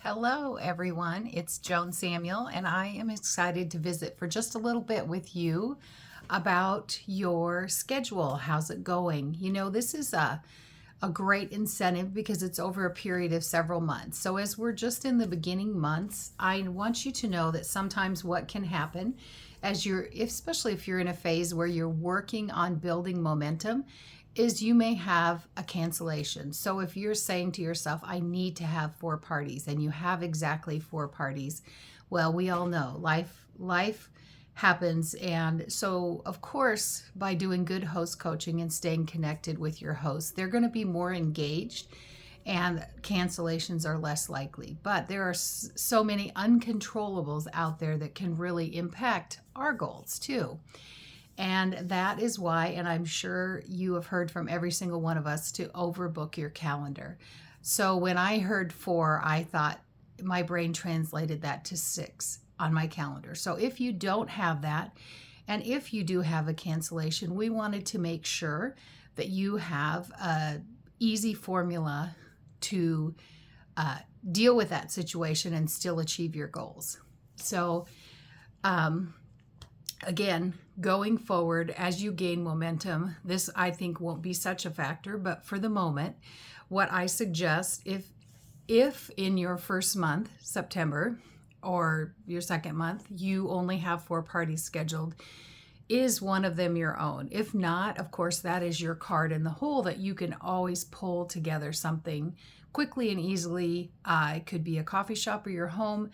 Hello, everyone. It's Joan Samuel, and I am excited to visit for just a little bit with you about your schedule. How's it going? This is a great incentive because it's over a period of several months. So, as we're just in the beginning months, I want you to know that sometimes what can happen as especially if you're in a phase where you're working on building momentum, is you may have a cancellation. So if you're saying to yourself, I need to have 4 parties, and you have exactly 4 parties, well, we all know life happens. And so, of course, by doing good host coaching and staying connected with your host, they're going to be more engaged and cancellations are less likely. But there are so many uncontrollables out there that can really impact our goals too. And that is why, and I'm sure you have heard from every single one of us, to overbook your calendar. So when I heard 4, I thought my brain translated that to 6 on my calendar. So if you don't have that, and if you do have a cancellation, we wanted to make sure that you have a easy formula to deal with that situation and still achieve your goals. So, again, going forward, as you gain momentum, this I think won't be such a factor, but for the moment, what I suggest, if in your first month, September, or your second month, you only have 4 parties scheduled, is one of them your own? If not, of course, that is your card in the hole that you can always pull together something quickly and easily. It could be a coffee shop or your home,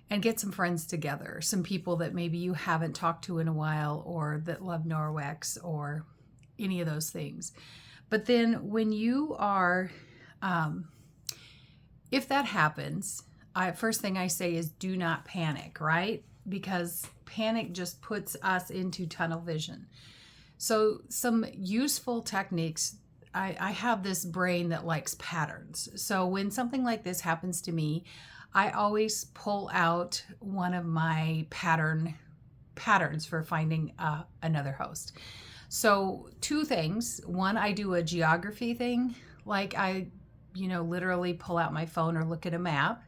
and get some friends together, some people that maybe you haven't talked to in a while, or that love Norwex, or any of those things. But then when you are, if that happens, first thing I say is do not panic, right? Because panic just puts us into tunnel vision. So some useful techniques, I have this brain that likes patterns. So when something like this happens to me, I always pull out one of my patterns for finding another host. So 2 things. One, I do a geography thing, like I literally pull out my phone or look at a map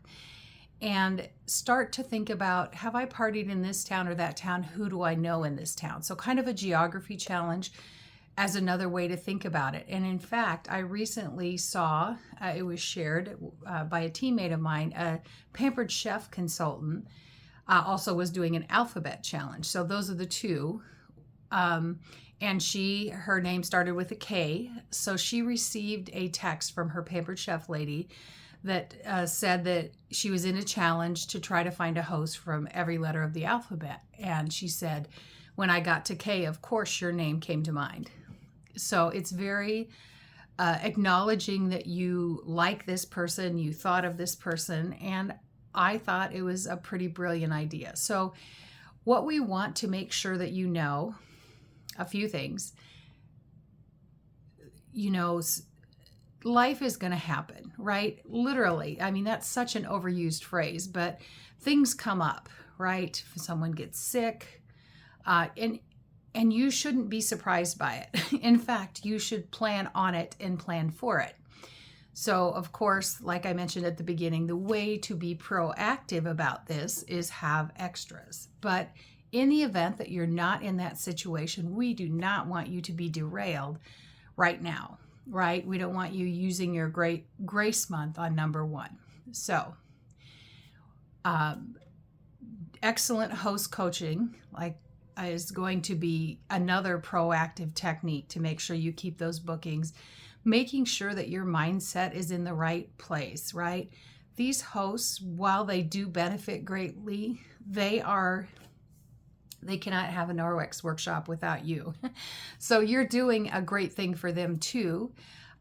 and start to think about, have I partied in this town or that town? Who do I know in this town? So kind of a geography challenge as another way to think about it. And in fact, I recently saw, it was shared by a teammate of mine, a Pampered Chef consultant, also was doing an alphabet challenge. So those are the 2. And her name started with a K. So she received a text from her Pampered Chef lady that said that she was in a challenge to try to find a host from every letter of the alphabet. And she said, when I got to K, of course, your name came to mind. So it's very acknowledging that you like this person, you thought of this person, and I thought it was a pretty brilliant idea. So what we want to make sure that you know, a few things, life is going to happen, right? Literally. I mean, that's such an overused phrase, but things come up, right? Someone gets sick, and you shouldn't be surprised by it. In fact, you should plan on it and plan for it. So, of course, like I mentioned at the beginning, the way to be proactive about this is have extras. But in the event that you're not in that situation, we do not want you to be derailed right now, right? We don't want you using your great grace month on number 1. So, excellent host coaching, is going to be another proactive technique to make sure you keep those bookings, making sure that your mindset is in the right place, right? These hosts, while they do benefit greatly, they cannot have a Norwex workshop without you. So you're doing a great thing for them too,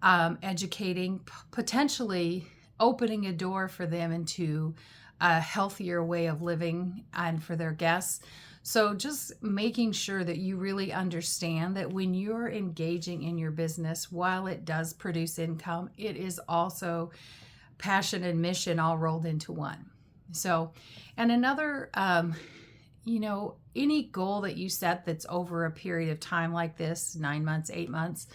educating, potentially opening a door for them into a healthier way of living and for their guests. So just making sure that you really understand that when you're engaging in your business, while it does produce income, it is also passion and mission all rolled into one. So, and another, any goal that you set that's over a period of time like this, 9 months, 8 months,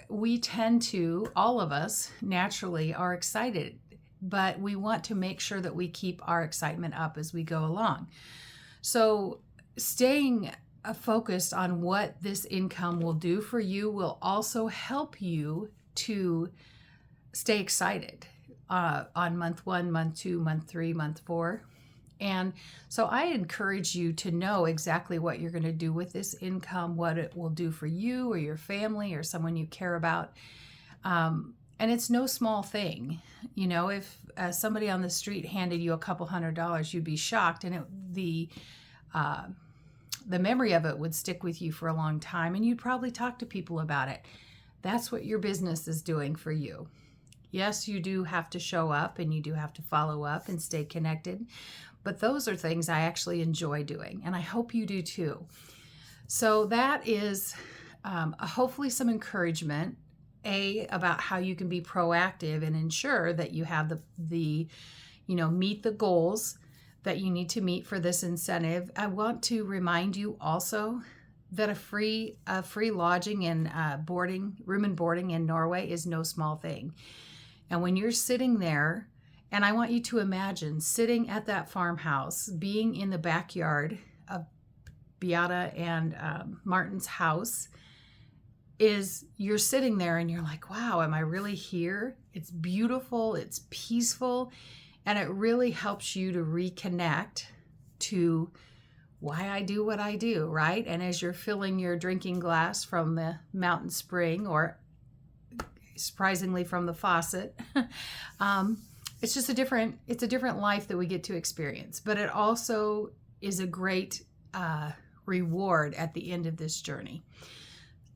we tend to, all of us naturally are excited, but we want to make sure that we keep our excitement up as we go along. So staying focused on what this income will do for you will also help you to stay excited on month 1, month 2, month 3, month 4. And so I encourage you to know exactly what you're going to do with this income, what it will do for you or your family or someone you care about. And it's no small thing. You know, if somebody on the street handed you a couple $100s, you'd be shocked, and the memory of it would stick with you for a long time, and you'd probably talk to people about it. That's what your business is doing for you. Yes, you do have to show up, and you do have to follow up and stay connected. But those are things I actually enjoy doing, and I hope you do too. So that is hopefully some encouragement, about how you can be proactive and ensure that you have meet the goals that you need to meet for this incentive. I want to remind you also that a free lodging and room and boarding in Norway is no small thing. And when you're sitting there, and I want you to imagine sitting at that farmhouse, being in the backyard of Beata and Martin's house, you're sitting there and you're like, wow, am I really here? It's beautiful, it's peaceful, and it really helps you to reconnect to why I do what I do, right? And as you're filling your drinking glass from the mountain spring, or surprisingly from the faucet, it's just a different life that we get to experience. But it also is a great reward at the end of this journey.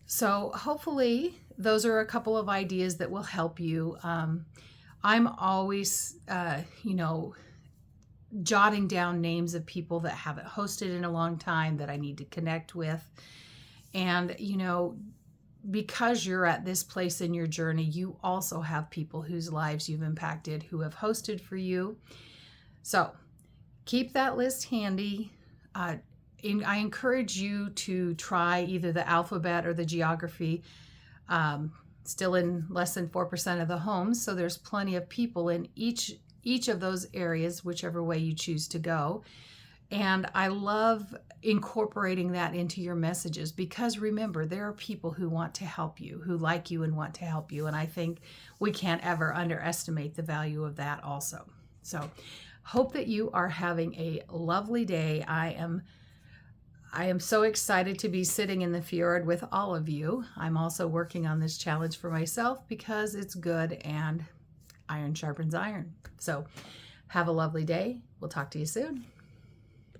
So hopefully those are a couple of ideas that will help you. I'm always, jotting down names of people that haven't hosted in a long time that I need to connect with. And, because you're at this place in your journey, you also have people whose lives you've impacted who have hosted for you. So keep that list handy. I encourage you to try either the alphabet or the geography, still in less than 4% of the homes. So there's plenty of people in each of those areas, whichever way you choose to go. And I love incorporating that into your messages, because remember, there are people who want to help you, who like you and want to help you. And I think we can't ever underestimate the value of that also. So hope that you are having a lovely day. I am so excited to be sitting in the fjord with all of you. I'm also working on this challenge for myself because it's good, and iron sharpens iron. So have a lovely day. We'll talk to you soon.